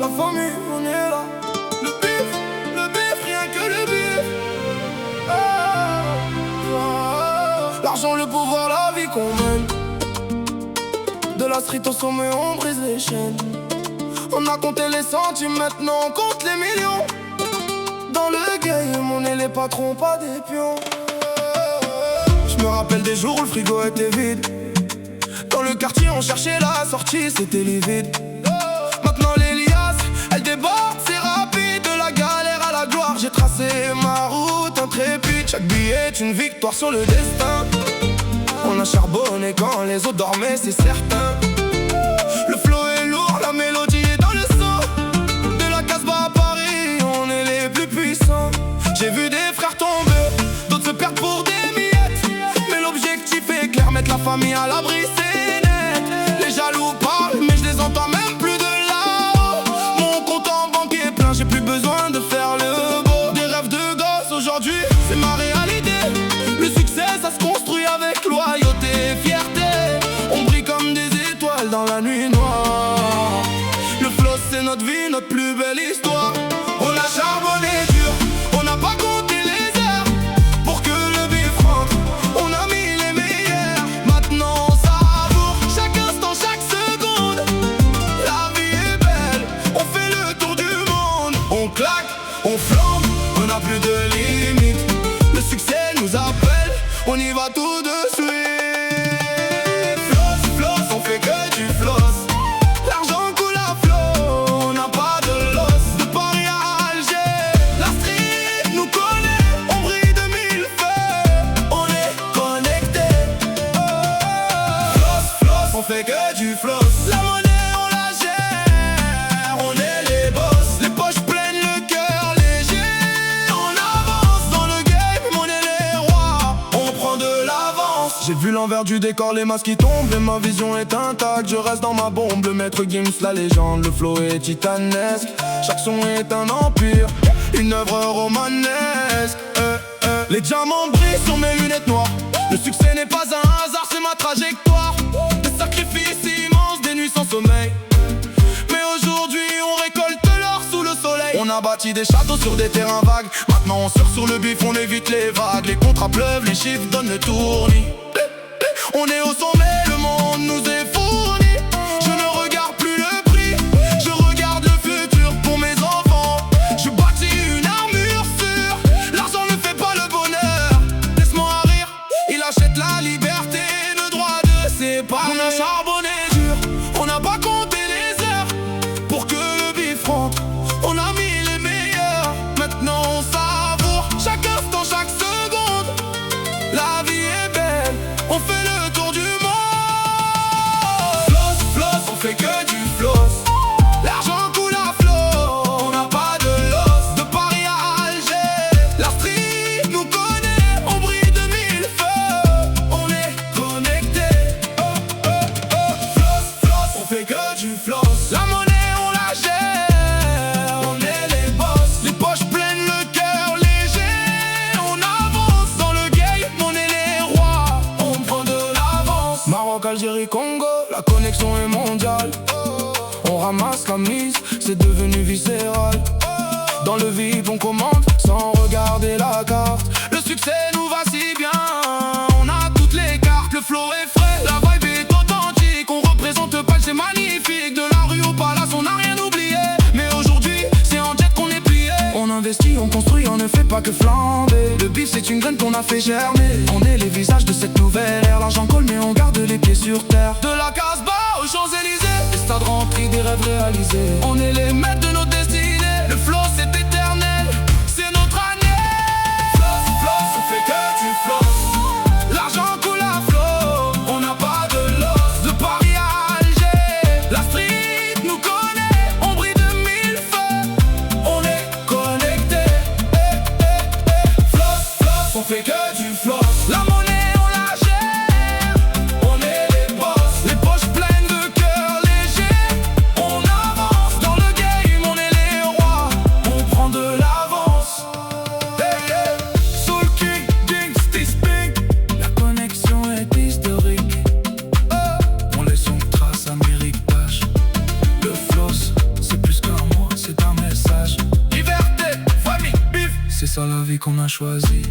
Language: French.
La famille, on est là. Le bif, rien que le bif. L'argent, le pouvoir, la vie qu'on mène. De la street au sommet, on brise les chaînes. On a compté les centimes, maintenant on compte les millions. Dans le game, on est les patrons, pas des pions. Je me rappelle des jours où le frigo était vide. Dans le quartier, on cherchait la sortie, c'était livide. Maintenant les liasses, elles débordent, c'est rapide. De la galère à la gloire, j'ai tracé ma route intrépide. Chaque billet est une victoire sur le destin. On a charbonné quand les autres dormaient, c'est certain. Le flow est lourd, la mélodie est dans le sang. De la Casbah à Paris, on est les plus puissants. J'ai vu des frères tomber, d'autres se perdent pour des miettes. Mais l'objectif est clair, mettre la famille à l'abri, c'est net. Les jaloux parlent, mais je les entends même plus de là-haut. Mon compte en banque est plein, j'ai plus besoin de faire le beau. Des rêves de gosse, aujourd'hui, c'est ma réalité. Le succès, ça se construit avec loyauté et fierté. On brille comme des étoiles dans la nuit noire. Le flow, c'est notre vie, notre plus belle histoire. On a charbonné dur, on n'a pas compté les heures pour que le bif rentre. On a mis les meilleurs, maintenant on savoure chaque instant, chaque seconde. La vie est belle, on fait le tour du monde. On claque, on flambe, on n'a plus de limites. Le succès nous appelle, on y va tout de suite. Floss, floss, on fait que du floss. L'argent coule à flot, on n'a pas de loss. De Paris à Alger, la street nous connaît. On brille de mille feux, on est connecté. Floss, floss, on fait que du floss. La monnaie on la gère, on est les boss. Les poches pleines, le cœur léger. On avance dans le game, on est les rois. On prend de l'avance. J'ai vu l'envers du décor, les masques qui tombent. Et ma vision est intacte, je reste dans ma bombe. Le maître Gims, la légende, le flow est titanesque. Chaque son est un empire, une œuvre romanesque. Les diamants brillent sur mes lunettes noires. Le succès n'est pas un hasard, c'est ma trajectoire. Des sacrifices immenses, des nuits sans sommeil. Mais aujourd'hui on récolte l'or sous le soleil. On a bâti des châteaux sur des terrains vagues. Maintenant on surfe sur le bif, on évite les vagues. Les contrats pleuvent, les chiffres donnent le tournis. On est au sommet, le monde nous est fourni. Je ne regarde plus le prix, je regarde le futur pour mes enfants. Je bâtis une armure sûre, l'argent ne fait pas le bonheur. Laisse-moi rire, il achète la liberté, le droit de séparer. On a charbonné dur, on n'a pas compté les heures pour que le bif rentre. On a mis les meilleurs, maintenant on savoure chaque instant, chaque seconde. La vie est belle, on fait le tour du monde. Floss, floss, on fait que du floss. L'argent coule à flot, on n'a pas de loss. De Paris à Alger, la street nous connaît. On brille de mille feux, on est connecté. Floss, floss, on fait que du floss. La monnaie on la gère, on est les boss. Les poches pleines, le cœur léger. On avance dans le game, on est les rois. On prend de l'avance. Maroc, Algérie, Congo, la connexion est mondiale. On ramasse la mise, c'est devenu viscéral. Dans le vide on commande sans regarder la carte. Le succès nous va si bien, on a toutes les cartes. Le flow est frais, la vibe est authentique. On représente pas, c'est magnifique. De la rue au palace, on n'a rien oublié. Mais aujourd'hui, c'est en jet qu'on est plié. On investit, on construit, on ne fait pas que flamber. Le bif c'est une graine qu'on a fait germer. On est les visages de cette nouvelle ère. L'argent colle mais on garde les pieds sur terre. De la Casbah aux Champs-Élysées, des stades remplis, des rêves réalisés. On est les maîtres de notre destinée. Le flow c'est éternel, c'est notre année. Floss, floss, on fait que du floss. L'argent coule à flot, on n'a pas de loss. De Paris à Alger, la street nous connaît. On brille de mille feux, on est connecté. Floss, floss, on fait que du floss. La monnaie on la gère, on est les boss. Les poches pleines, de cœur léger. On avance dans le game, on est c'est ça la vie qu'on a choisie.